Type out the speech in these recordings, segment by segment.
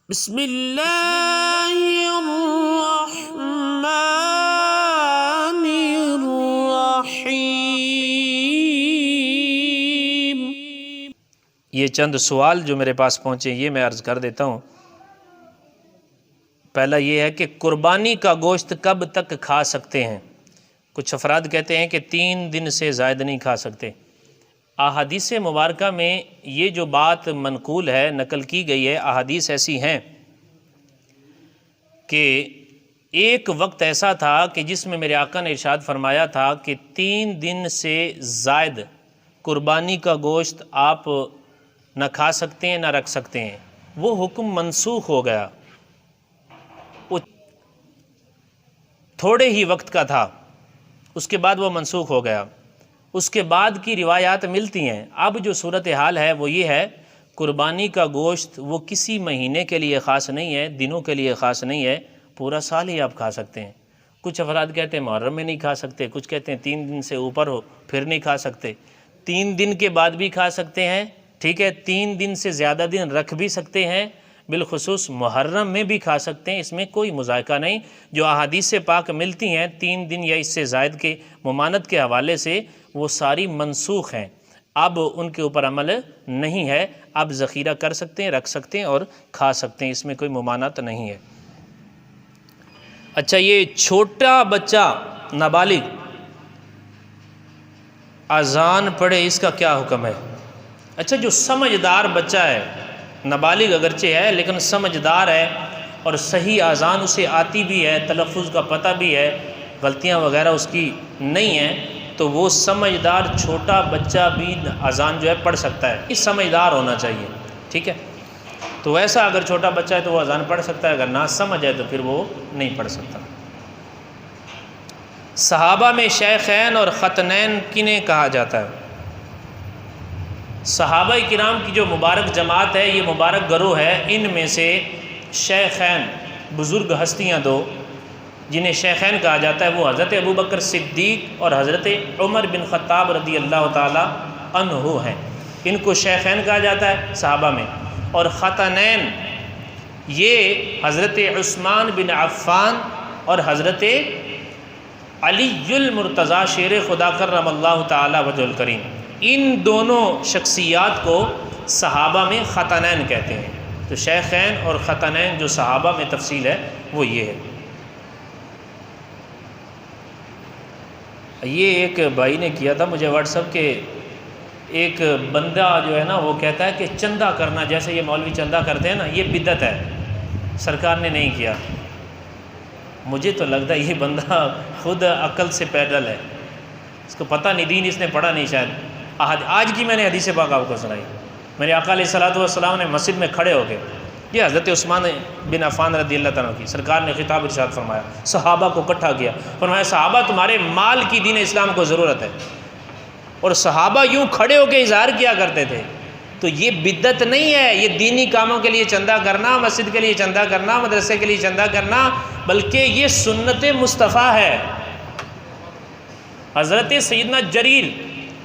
بسم اللہ الرحمن الرحیم۔ یہ چند سوال جو میرے پاس پہنچے یہ میں عرض کر دیتا ہوں۔ پہلا یہ ہے کہ قربانی کا گوشت کب تک کھا سکتے ہیں؟ کچھ افراد کہتے ہیں کہ 3 دن سے زائد نہیں کھا سکتے۔ احادیث مبارکہ میں یہ جو بات منقول ہے، نقل کی گئی ہے، احادیث ایسی ہیں کہ ایک وقت ایسا تھا کہ جس میں میرے آقا نے ارشاد فرمایا تھا کہ 3 دن سے زائد قربانی کا گوشت آپ نہ کھا سکتے ہیں نہ رکھ سکتے ہیں۔ وہ حکم منسوخ ہو گیا، وہ تھوڑے ہی وقت کا تھا، اس کے بعد وہ منسوخ ہو گیا۔ اس کے بعد کی روایات ملتی ہیں۔ اب جو صورتحال ہے وہ یہ ہے، قربانی کا گوشت وہ کسی مہینے کے لیے خاص نہیں ہے، دنوں کے لیے خاص نہیں ہے، پورا سال ہی آپ کھا سکتے ہیں۔ کچھ افراد کہتے ہیں محرم میں نہیں کھا سکتے، کچھ کہتے ہیں 3 دن سے اوپر ہو پھر نہیں کھا سکتے، 3 دن کے بعد بھی کھا سکتے ہیں، ٹھیک ہے، 3 دن سے زیادہ دن رکھ بھی سکتے ہیں، بالخصوص محرم میں بھی کھا سکتے ہیں، اس میں کوئی مذائقہ نہیں۔ جو احادیث پاک ملتی ہیں 3 دن یا اس سے زائد کے ممانعت کے حوالے سے، وہ ساری منسوخ ہیں، اب ان کے اوپر عمل نہیں ہے، اب ذخیرہ کر سکتے ہیں، رکھ سکتے ہیں اور کھا سکتے ہیں، اس میں کوئی ممانعت نہیں ہے۔ اچھا، یہ چھوٹا بچہ نابالغ اذان پڑھے، اس کا کیا حکم ہے؟ اچھا، جو سمجھدار بچہ ہے، نابالغ اگرچہ ہے لیکن سمجھدار ہے اور صحیح اذان اسے آتی بھی ہے، تلفظ کا پتہ بھی ہے، غلطیاں وغیرہ اس کی نہیں ہیں، تو وہ سمجھدار چھوٹا بچہ بھی اذان جو ہے پڑھ سکتا ہے۔ یہ سمجھدار ہونا چاہیے، ٹھیک ہے، تو ویسا اگر چھوٹا بچہ ہے تو وہ اذان پڑھ سکتا ہے، اگر نہ سمجھ ہے تو پھر وہ نہیں پڑھ سکتا۔ صحابہ میں شیخین اور ختنین کنہیں کہا جاتا ہے؟ صحابہ کرام کی جو مبارک جماعت ہے، یہ مبارک گروہ ہے، ان میں سے شیخین بزرگ ہستیاں 2 جنہیں شیخین کہا جاتا ہے، وہ حضرت ابوبکر صدیق اور حضرت عمر بن خطاب رضی اللہ تعالی عنہ ہیں، ان کو شیخین کہا جاتا ہے صحابہ میں۔ اور ختنین یہ حضرت عثمان بن عفان اور حضرت علی المرتضیٰ شیر خدا کرم اللہ تعالی وجہ الکریم، ان دونوں شخصیات کو صحابہ میں ختنین کہتے ہیں۔ تو شیخین اور ختنین جو صحابہ میں تفصیل ہے وہ یہ ہے۔ یہ ایک بھائی نے کیا تھا مجھے واٹس ایپ کے، ایک بندہ جو ہے نا وہ کہتا ہے کہ چندہ کرنا، جیسے یہ مولوی چندہ کرتے ہیں نا، یہ بدعت ہے، سرکار نے نہیں کیا۔ مجھے تو لگتا ہے یہ بندہ خود عقل سے پیدل ہے، اس کو پتہ نہیں، دین اس نے پڑھا نہیں شاید۔ آج کی میں نے حدیث پاک آپ کو سنائی، میرے آقا علیہ الصلوۃ والسلام نے مسجد میں کھڑے ہو کے، یہ حضرت عثمان بن عفان رضی اللہ تعالیٰ کی، سرکار نے خطاب ارشاد فرمایا، صحابہ کو اکٹھا کیا، فرمایا صحابہ تمہارے مال کی دین اسلام کو ضرورت ہے، اور صحابہ یوں کھڑے ہو کے اظہار کیا کرتے تھے۔ تو یہ بدعت نہیں ہے، یہ دینی کاموں کے لیے چندہ کرنا، مسجد کے لیے چندہ کرنا، مدرسے کے لیے چندہ کرنا، بلکہ یہ سنت مصطفیٰ ہے۔ حضرت سیدنا جریر،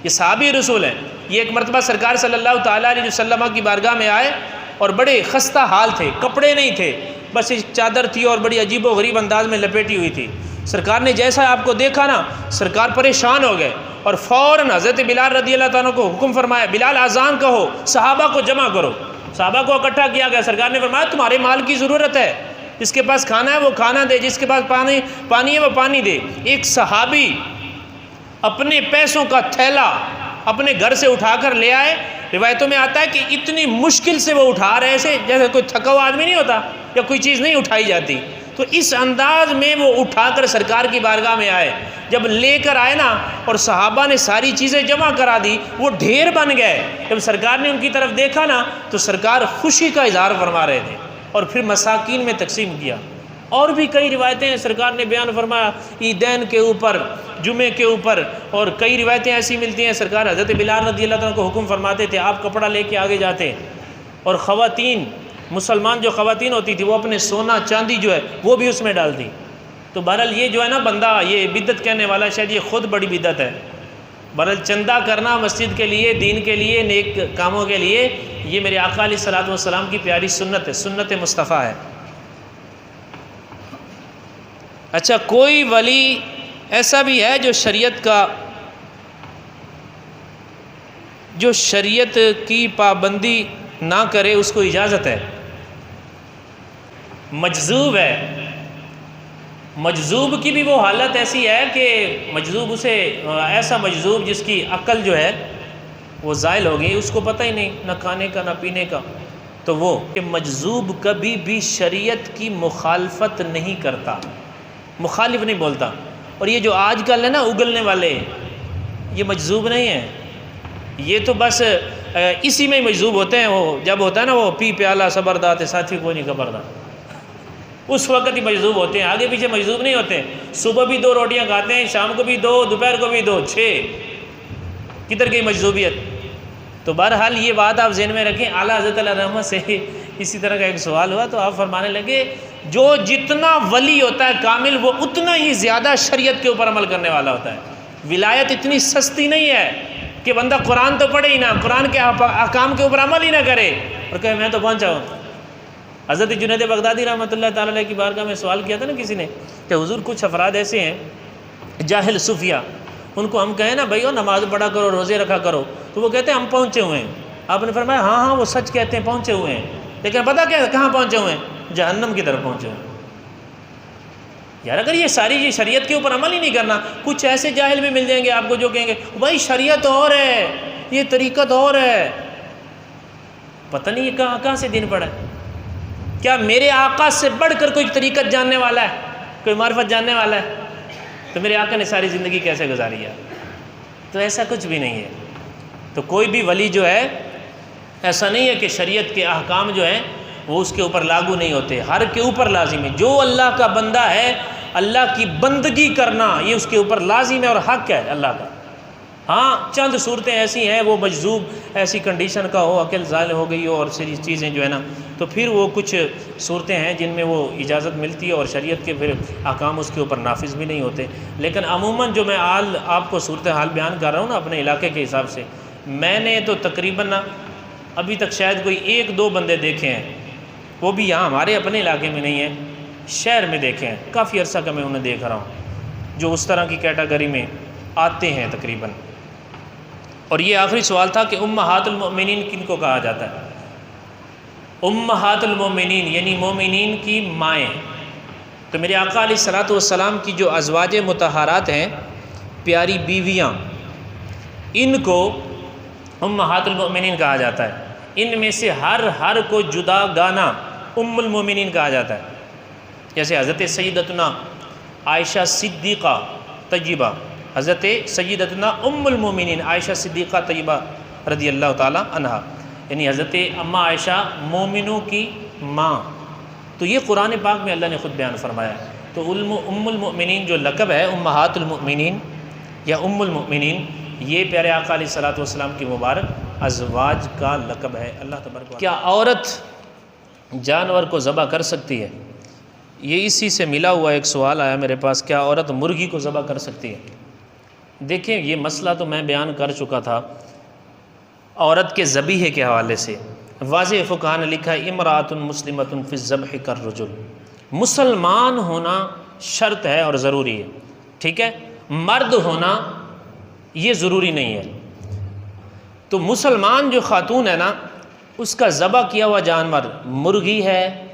یہ صحابی رسول ہیں، یہ ایک مرتبہ سرکار صلی اللہ تعالیٰ علیہ وسلم کی بارگاہ میں آئے اور بڑے خستہ حال تھے، کپڑے نہیں تھے، بس ایک چادر تھی اور بڑی عجیب و غریب انداز میں لپیٹی ہوئی تھی۔ سرکار نے جیسا آپ کو دیکھا نا، سرکار پریشان ہو گئے اور فوراً حضرت بلال رضی اللہ تعالیٰ کو حکم فرمایا، بلال اذان کہو، صحابہ کو جمع کرو۔ صحابہ کو اکٹھا کیا گیا، سرکار نے فرمایا تمہارے مال کی ضرورت ہے، جس کے پاس کھانا ہے وہ کھانا دے، جس کے پاس پانی ہے وہ پانی دے۔ ایک صحابی اپنے پیسوں کا تھیلا اپنے گھر سے اٹھا کر لے آئے، روایتوں میں آتا ہے کہ اتنی مشکل سے وہ اٹھا رہے تھے جیسے کوئی تھکا ہوا آدمی نہیں ہوتا یا کوئی چیز نہیں اٹھائی جاتی، تو اس انداز میں وہ اٹھا کر سرکار کی بارگاہ میں آئے۔ جب لے کر آئے نا اور صحابہ نے ساری چیزیں جمع کرا دی، وہ ڈھیر بن گئے۔ جب سرکار نے ان کی طرف دیکھا نا تو سرکار خوشی کا اظہار فرما رہے تھے اور پھر مساکین میں تقسیم کیا۔ اور بھی کئی روایتیں ہیں، سرکار نے بیان فرمایا عیدین کے اوپر، جمعے کے اوپر، اور کئی روایتیں ایسی ملتی ہیں سرکار حضرت بلال رضی اللہ عنہ کو حکم فرماتے تھے، آپ کپڑا لے کے آگے جاتے، اور خواتین، مسلمان جو خواتین ہوتی تھی وہ اپنے سونا چاندی جو ہے وہ بھی اس میں ڈالتی۔ تو بہرحال یہ جو ہے نا بندہ، یہ بدعت کہنے والا، شاید یہ خود بڑی بدعت ہے، برل چندہ کرنا مسجد کے لیے، دین کے لیے، نیک کاموں کے لیے، یہ میرے آقا علیہ الصلوۃ والسلام کی پیاری سنت ہے، سنت مصطفیٰ ہے۔ اچھا، کوئی ولی ایسا بھی ہے جو شریعت کی پابندی نہ کرے، اس کو اجازت ہے؟ مجذوب ہے، مجذوب کی بھی وہ حالت ایسی ہے کہ مجذوب اسے ایسا مجذوب جس کی عقل جو ہے وہ زائل ہو گئی، اس کو پتہ ہی نہیں نہ کھانے کا نہ پینے کا، تو وہ کہ مجذوب کبھی بھی شریعت کی مخالفت نہیں کرتا، مخالف نہیں بولتا۔ اور یہ جو آج کل ہے نا اگلنے والے، یہ مجذوب نہیں ہیں، یہ تو بس اسی میں ہی مجذوب ہوتے ہیں۔ وہ جب ہوتا ہے نا وہ پی پیالہ صبردات ساتھی کو نہیں خبردار، اس وقت ہی مجذوب ہوتے ہیں، آگے پیچھے مجذوب نہیں ہوتے۔ صبح بھی 2 روٹیاں کھاتے ہیں، شام کو بھی 2، دوپہر کو بھی 2، 6، کدھر گئی مجذوبیت؟ تو بہرحال یہ بات آپ ذہن میں رکھیں۔ اعلیٰ حضرت علیہ رحمت سے اسی طرح کا ایک سوال ہوا تو آپ فرمانے لگے جو جتنا ولی ہوتا ہے کامل، وہ اتنا ہی زیادہ شریعت کے اوپر عمل کرنے والا ہوتا ہے۔ ولایت اتنی سستی نہیں ہے کہ بندہ قرآن تو پڑھے ہی نہ، قرآن کے احکام کے اوپر عمل ہی نہ کرے اور کہے میں تو پہنچا ہوں۔ حضرت جنید بغدادی رحمۃ اللہ تعالیٰ علیہ کی بارگاہ میں سوال کیا تھا نا کسی نے کہ حضور کچھ افراد ایسے ہیں جاہل صوفیہ، ان کو ہم کہیں نا بھائی نماز پڑھا کرو، روزے رکھا کرو، تو وہ کہتے ہیں ہم پہنچے ہوئے ہیں۔ آپ نے فرمایا ہاں ہاں وہ سچ کہتے ہیں، پہنچے ہوئے ہیں، لیکن پتہ کیا کہاں پہنچے ہوئے ہیں؟ جہنم کی طرف پہنچے ہوئے ہیں۔ یار اگر یہ ساری شریعت کے اوپر عمل ہی نہیں کرنا، کچھ ایسے جاہل بھی مل جائیں گے آپ کو جو کہیں گے بھائی شریعت اور ہے، یہ طریقت اور ہے، پتہ نہیں یہ کہاں سے دین پڑا ہے۔ کیا میرے آقا سے بڑھ کر کوئی طریقت جاننے والا ہے، کوئی معرفت جاننے والا ہے؟ تو میرے آقا نے ساری زندگی کیسے گزاری ہے؟ تو ایسا کچھ بھی نہیں ہے۔ تو کوئی بھی ولی جو ہے ایسا نہیں ہے کہ شریعت کے احکام جو ہیں وہ اس کے اوپر لاگو نہیں ہوتے، ہر کے اوپر لازم ہے۔ جو اللہ کا بندہ ہے، اللہ کی بندگی کرنا یہ اس کے اوپر لازم ہے اور حق ہے اللہ کا۔ ہاں چند صورتیں ایسی ہیں وہ مجذوب ایسی کنڈیشن کا ہو، عقل زائل ہو گئی ہو اور ساری چیزیں جو ہے نا، تو پھر وہ کچھ صورتیں ہیں جن میں وہ اجازت ملتی ہے اور شریعت کے پھر احکام اس کے اوپر نافذ بھی نہیں ہوتے۔ لیکن عموماً جو میں آپ کو صورتحال بیان کر رہا ہوں نا اپنے علاقے کے حساب سے، میں نے تو تقریباً ابھی تک شاید کوئی 1-2 بندے دیکھے ہیں، وہ بھی یہاں ہمارے اپنے علاقے میں نہیں ہیں، شہر میں دیکھے ہیں، کافی عرصہ کا میں انہیں دیکھ رہا ہوں جو اس طرح کی کیٹیگری میں آتے ہیں تقریباً۔ اور یہ آخری سوال تھا کہ امہات المؤمنین کن کو کہا جاتا ہے؟ امہات المؤمنین یعنی مومنین کی مائیں۔ تو میرے آقا علیہ الصلوۃ والسلام کی جو ازواج مطہرات ہیں، پیاری بیویاں، ان کو امہات المؤمنین کہا جاتا ہے۔ ان میں سے ہر کو جدا گانا ام المؤمنین کہا جاتا ہے۔ جیسے حضرت سیدتنا عائشہ صدیقہ طیبہ، حضرت سیدتنا ام المؤمنین عائشہ صدیقہ طیبہ رضی اللہ تعالیٰ عنہا، یعنی حضرت اماں عائشہ مومنوں کی ماں۔ تو یہ قرآن پاک میں اللہ نے خود بیان فرمایا ہے۔ تو ام المؤمنین جو لقب ہے امہات المؤمنین یا ام المؤمنین، یہ پیارے آقا علیہ الصلوۃ والسلام کی مبارک ازواج کا لقب ہے۔ اللہ تبارک۔ کیا عورت جانور کو ذبح کر سکتی ہے؟ یہ اسی سے ملا ہوا ایک سوال آیا میرے پاس، کیا عورت مرغی کو ذبح کر سکتی ہے؟ دیکھیں یہ مسئلہ تو میں بیان کر چکا تھا عورت کے ذبیحے کے حوالے سے۔ واضح فقہاء نے لکھا ہے امرأۃ مسلمۃ فی الذبح کالرجل، مسلمان ہونا شرط ہے اور ضروری ہے، ٹھیک ہے، مرد ہونا یہ ضروری نہیں ہے۔ تو مسلمان جو خاتون ہے نا، اس کا ذبح کیا ہوا جانور مرغی ہے،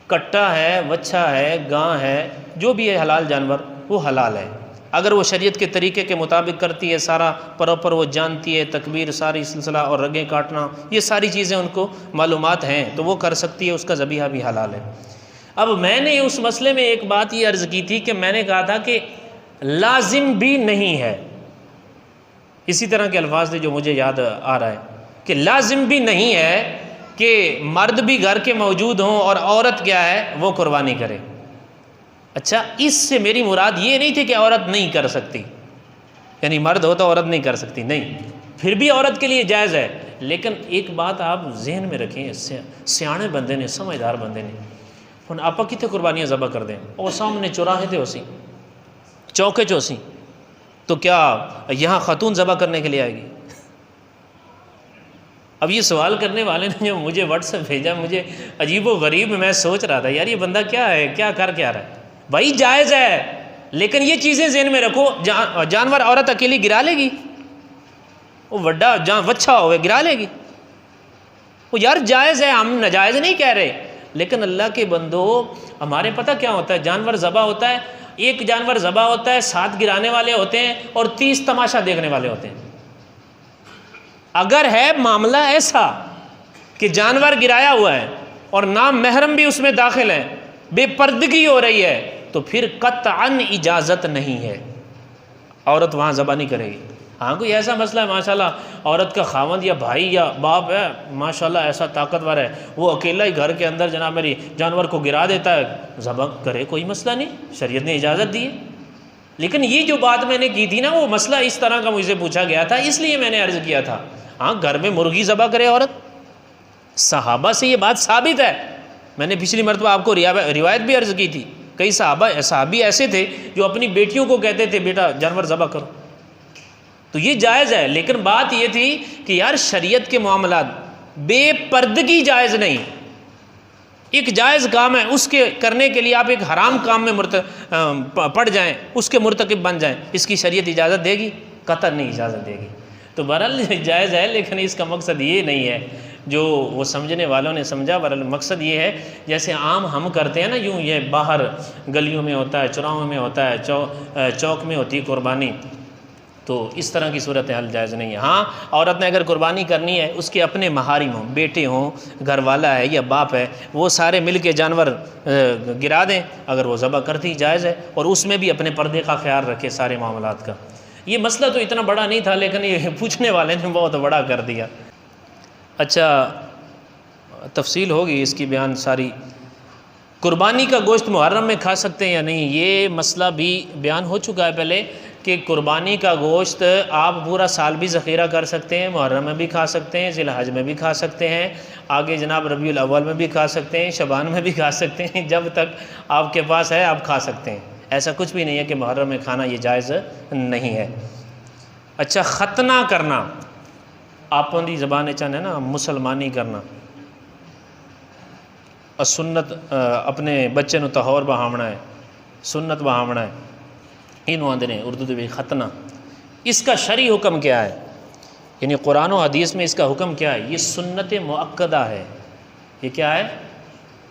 کٹا ہے، وچھا ہے، گاں ہے، جو بھی ہے حلال جانور وہ حلال ہے۔ اگر وہ شریعت کے طریقے کے مطابق کرتی ہے، سارا پراپر وہ جانتی ہے، تکبیر ساری سلسلہ اور رگیں کاٹنا، یہ ساری چیزیں ان کو معلومات ہیں تو وہ کر سکتی ہے، اس کا ذبیحہ بھی حلال ہے۔ اب میں نے اس مسئلے میں ایک بات یہ عرض کی تھی کہ میں نے کہا تھا کہ لازم بھی نہیں ہے، اسی طرح کے الفاظ تھے جو مجھے یاد آ رہا ہے کہ لازم بھی نہیں ہے کہ مرد بھی گھر کے موجود ہوں اور عورت کیا ہے وہ قربانی کرے۔ اچھا، اس سے میری مراد یہ نہیں تھی کہ عورت نہیں کر سکتی، یعنی مرد ہو تو عورت نہیں کر سکتی، نہیں، پھر بھی عورت کے لیے جائز ہے۔ لیکن ایک بات آپ ذہن میں رکھیں، سیانے بندے نے، سمجھدار بندے نے، ہن آپ کتنے قربانیاں ذبح کر دیں، اور سامنے چوراہے تے ہو سی، چوکے چو سی، تو کیا یہاں خاتون ذبح کرنے کے لیے آئے گی؟ اب یہ سوال کرنے والے نے جو مجھے واٹس ایپ بھیجا، مجھے عجیب و غریب، میں سوچ رہا تھا یار یہ بندہ کیا ہے، کیا کر کے آ رہا ہے؟ بھائی جائز ہے، لیکن یہ چیزیں ذہن میں رکھو، جانور عورت اکیلی گرا لے گی؟ وہ وڈا وچھا ہوئے گرا لے گی؟ وہ یار جائز ہے، ہم ناجائز نہیں کہہ رہے، لیکن اللہ کے بندو ہمارے پتہ کیا ہوتا ہے، جانور ذبح ہوتا ہے، ایک جانور ذبح ہوتا ہے، 7 گرانے والے ہوتے ہیں اور 30 تماشا دیکھنے والے ہوتے ہیں۔ اگر ہے معاملہ ایسا کہ جانور گرایا ہوا ہے اور نام محرم بھی اس میں داخل ہے، بے پردگی ہو رہی ہے، تو پھر قطعاً اجازت نہیں ہے، عورت وہاں ذبح نہیں کرے گی۔ ہاں کوئی ایسا مسئلہ ہے ماشاءاللہ عورت کا خاوند یا بھائی یا باپ ہے ماشاءاللہ ایسا طاقتور ہے، وہ اکیلا ہی گھر کے اندر جناب میری جانور کو گرا دیتا ہے، ذبح کرے، کوئی مسئلہ نہیں، شریعت نے اجازت دی ہے۔ لیکن یہ جو بات میں نے کی تھی نا، وہ مسئلہ اس طرح کا مجھ سے پوچھا گیا تھا، اس لیے میں نے عرض کیا تھا۔ ہاں گھر میں مرغی ذبح کرے عورت، صحابہ سے یہ بات ثابت ہے، میں نے پچھلی مرتبہ آپ کو روایت بھی عرض کی تھی، کئی صحابی ایسے تھے جو اپنی بیٹیوں کو کہتے تھے بیٹا جانور ذبح کرو، تو یہ جائز ہے۔ لیکن بات یہ تھی کہ یار شریعت کے معاملات بے پردگی جائز نہیں، ایک جائز کام ہے، اس کے کرنے کے لیے آپ ایک حرام کام میں پڑ جائیں، اس کے مرتکب بن جائیں، اس کی شریعت اجازت دے گی؟ قطعاً نہیں اجازت دے گی۔ تو بہرحال جائز ہے، لیکن اس کا مقصد یہ نہیں ہے جو وہ سمجھنے والوں نے سمجھا۔ بہرحال مقصد یہ ہے جیسے عام ہم کرتے ہیں نا، یوں یہ باہر گلیوں میں ہوتا ہے، چوراہوں میں ہوتا ہے، چوک میں ہوتی ہے قربانی، تو اس طرح کی صورتحال جائز نہیں ہے۔ ہاں عورت نے اگر قربانی کرنی ہے، اس کے اپنے محارم ہوں، بیٹے ہوں، گھر والا ہے یا باپ ہے، وہ سارے مل کے جانور گرا دیں، اگر وہ ذبح کرتی جائز ہے، اور اس میں بھی اپنے پردے کا خیال رکھے سارے معاملات کا۔ یہ مسئلہ تو اتنا بڑا نہیں تھا، لیکن یہ پوچھنے والے نے بہت بڑا کر دیا۔ اچھا تفصیل ہوگی اس کی بیان ساری۔ قربانی کا گوشت محرم میں کھا سکتے ہیں یا نہیں، یہ مسئلہ بھی بیان ہو چکا ہے پہلے کہ قربانی کا گوشت آپ پورا سال بھی ذخیرہ کر سکتے ہیں، محرم میں بھی کھا سکتے ہیں، ذی الحج میں بھی کھا سکتے ہیں، آگے جناب ربیع الاول میں بھی کھا سکتے ہیں، شعبان میں بھی کھا سکتے ہیں، جب تک آپ کے پاس ہے آپ کھا سکتے ہیں، ایسا کچھ بھی نہیں ہے کہ محرم میں کھانا یہ جائز نہیں ہے۔ اچھا ختنہ کرنا، آپ دی زبان چاہنے نا مسلمانی کرنا، اور سنت اپنے بچے نو طہور بہاونا ہے، سنت بہاونا ہے، انہوں آندے نے اردو دے ختنہ، اس کا شرعی حکم کیا ہے؟ یعنی قرآن و حدیث میں اس کا حکم کیا ہے؟ یہ سنت مؤکدہ ہے۔ یہ کیا ہے؟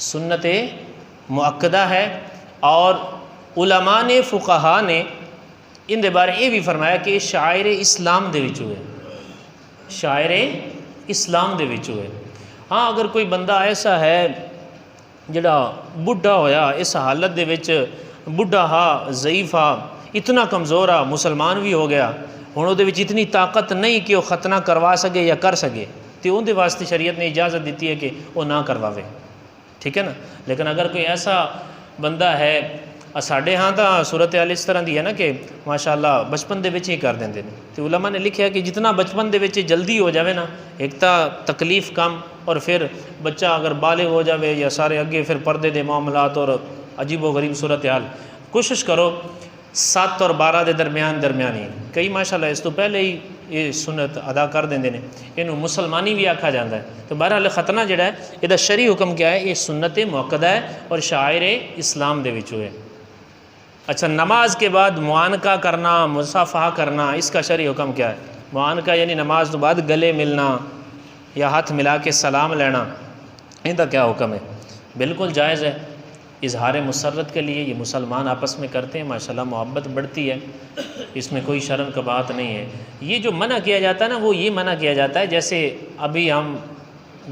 سنت مؤکدہ ہے، اور علماء نے فقہاء نے ان دے بارے یہ بھی فرمایا کہ شاعر اسلام دے وچوں ہے، شاعر اسلام دے وچوں ہے۔ ہاں اگر کوئی بندہ ایسا ہے جڑا بڈھا ہویا، اس حالت دے وچ بڈھا ہا، ضعیف ہا، اتنا کمزور آ، مسلمان بھی ہو گیا، ہن دے وچ اتنی طاقت نہیں کہ وہ ختنہ کروا سکے یا کر سکے، تو ان دے واسطے شریعت نے اجازت دیتی ہے کہ وہ نہ کرواوے، ٹھیک ہے نا۔ لیکن اگر کوئی ایسا بندہ ہے، ساڈے ہاں تو صورتحال اس طرح دی ہے نا کہ ماشاءاللہ بچپن دے وچ ہی کر دیندے نے، تو علماء نے لکھیا کہ جتنا بچپن دے وچ جلدی ہو جاوے نا، ایک تا تکلیف کم، اور پھر بچہ اگر بالغ ہو جاوے یا سارے اگے پھر پردے دے معاملات اور عجیب و غریب صورتحال، کوشش کرو 7 اور 12 دے درمیانی، کئی ماشاءاللہ اس تو پہلے ہی یہ سنت ادا کر دیندے نے، انہوں مسلمانی بھی آکھا جاتا ہے۔ تو بہرحال ختنہ جڑا ہے یہ شرعی حکم کیا ہے؟ یہ سنت مؤکدہ ہے اور شاعر اسلام دے وچوں ہے۔ اچھا نماز کے بعد معانقہ کرنا، مصافحہ کرنا، اس کا شرعی حکم کیا ہے؟ معانقہ یعنی نماز تو بعد گلے ملنا یا ہاتھ ملا کے سلام لینا، ان کا کیا حکم ہے؟ بالکل جائز ہے، اظہار مسرت کے لیے یہ مسلمان آپس میں کرتے ہیں، ماشاءاللہ محبت بڑھتی ہے، اس میں کوئی شرم کا بات نہیں ہے۔ یہ جو منع کیا جاتا ہے نا، وہ یہ منع کیا جاتا ہے جیسے ابھی ہم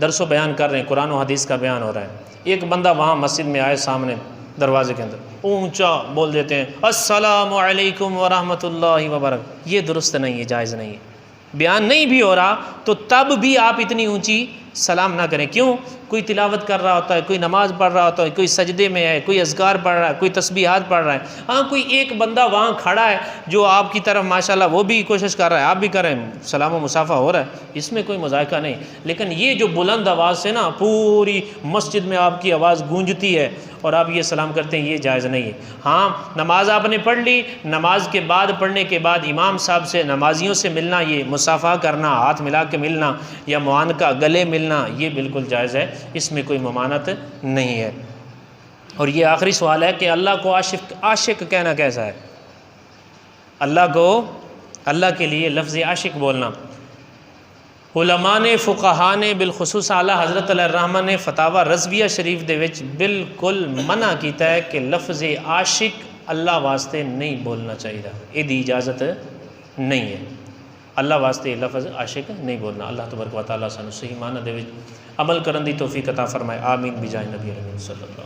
درس و بیان کر رہے ہیں، قرآن و حدیث کا بیان ہو رہا ہے، ایک بندہ وہاں مسجد میں آئے سامنے دروازے کے اندر اونچا بول دیتے ہیں السلام علیکم ورحمۃ اللہ وبرکاتہ، یہ درست نہیں ہے، جائز نہیں ہے۔ بیان نہیں بھی ہو رہا تو تب بھی آپ اتنی اونچی سلام نہ کریں. کیوں؟ کوئی تلاوت کر رہا ہوتا ہے، کوئی نماز پڑھ رہا ہوتا ہے، کوئی سجدے میں ہے، کوئی اذکار پڑھ رہا ہے، کوئی تسبیحات پڑھ رہا ہے. ہاں کوئی ایک بندہ وہاں کھڑا ہے جو آپ کی طرف ماشاءاللہ وہ بھی کوشش کر رہا ہے، آپ بھی کریں، سلام و مصافحہ ہو رہا ہے، اس میں کوئی مذائقہ نہیں. لیکن یہ جو بلند آواز سے نا پوری مسجد میں آپ کی آواز گونجتی ہے اور آپ یہ سلام کرتے ہیں، یہ جائز نہیں ہے. ہاں نماز آپ نے پڑھ لی، نماز کے بعد پڑھنے کے بعد امام صاحب سے نمازیوں سے ملنا، یہ مصافحہ کرنا، ہاتھ ملا کے ملنا یا معانقہ گلے ملنا، یہ بالکل جائز ہے، اس میں کوئی ممانعت نہیں ہے. اور یہ آخری سوال ہے کہ اللہ کو عاشق کہنا کیسا ہے؟ اللہ کو، اللہ کے لیے لفظ عاشق بولنا، علماء نے، فقہاء نے، بالخصوص اعلیٰ حضرت علیہ الرحمہ نے فتاوی رضویہ شریف دے وچ بالکل منع کیتا ہے کہ لفظ عاشق اللہ واسطے نہیں بولنا چاہیے، یہ اجازت نہیں ہے. اللہ واسطے لفظ عاشق نہیں بولنا. اللہ تبارک و تعالیٰ سانو صحیح معنی دے وچ عمل کرن دی توفیق عطا فرمائے. آمین بجائے نبی صلی اللہ علیہ وسلم.